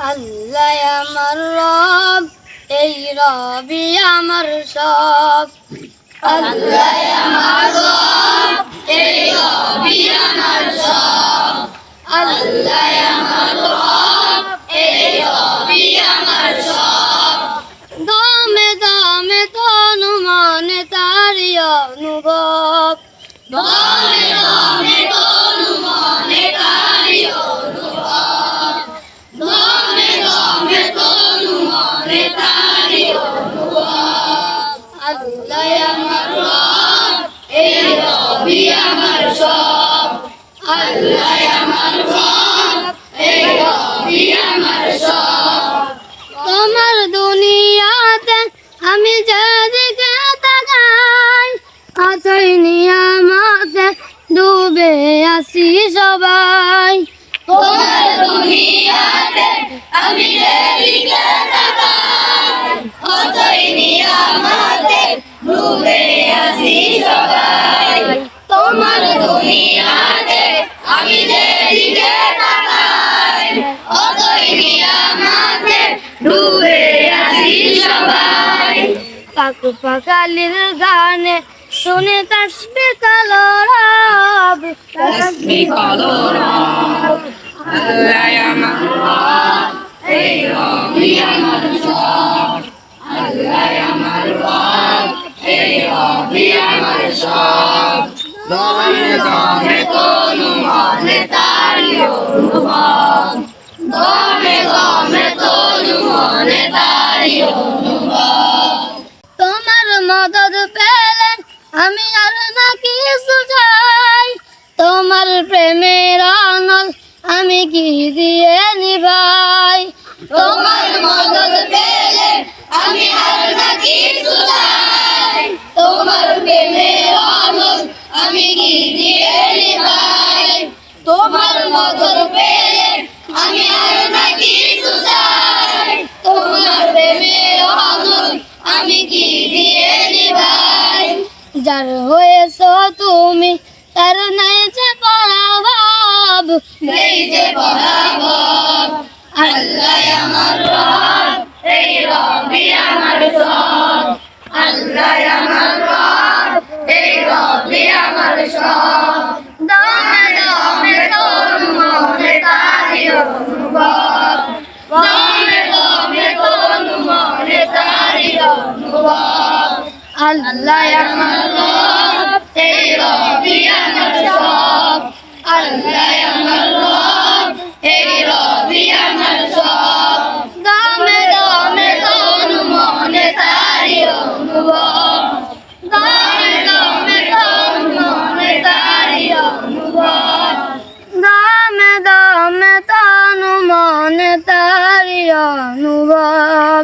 আল্লাহ আমার রব, এই রবি আমার সব। আল্লাহ আমার রব, এই রবি আমার সব। আল্লাহ আমার রব, এই রবি আমার সব। দমে দমে তনু মনে তারি অনুভব। দমে দমে তনু মনে তারি অনুভব। দমে দমে তনু মনে তারি অনুভব। আল্লাহ আমার রব, এই রবি আমার সব। আল্লাহ আমার রব, এই রবি আমার সব। তোমার দুনিয়াতে আমি যেদিকে তাকাই, আতই নিয়ামতে ডুবে আছি সবাই। তোমার দুনিয়াতে আমি যেদিকে তাকাই, আতই নিয়ামতে ডুবে আছি সবাই। তোমার দুনিয়াতে আমি যেদিকে তাকাই, আতই নিয়ামতে ডুবে আছি সবাই। পাকু পাকালির গানে শুনে তাসবিহ কলরব। তাসবিহ কলরব। আল্লাহ আমার রব, এই রবি আমার সব। আল্লাহ আমার রব, এই রবি আমার সব। দমে দমে তনু মনে তারি অনুভব। দমে দমে তনু মনে তারি অনুভব। তোমার মদদ পেলে আমি আর না কিছু চাই। তোমার প্রেমের অনল আমি কি দিয়ে নিভাই। তোমার মদদ পেলে আমি আর না কিছু চাই। তোমার প্রেমের অনল আমি কি দিয়ে নিভাই। তোমার মদদ পেলে আমি আর না কিছু চাই। তোমার প্রেমের অনল আমি কি দিয়ে নিভাই। যার হয়েছ তুমি তার নাই যে পরাভব, নেই যে পরাভব। আল্লাহ আমার রব, এই রবি আমার সব। আল্লাহ আমার রব, এই রবি আমার সব। দমে দমে তনু মনে তারি অনুভব। দমে দমে তনু মনে তারি অনুভব। আল্লাহ আমার রব, এই রবি আমার সব। আল্লাহ আমার রব, এই রবি আমার সব। দমে দমে তনু মনে তারি অনুভব। দমে দমে তনু মনে তারি অনুভব। দমে দমে তনু মনে তারি অনুভব।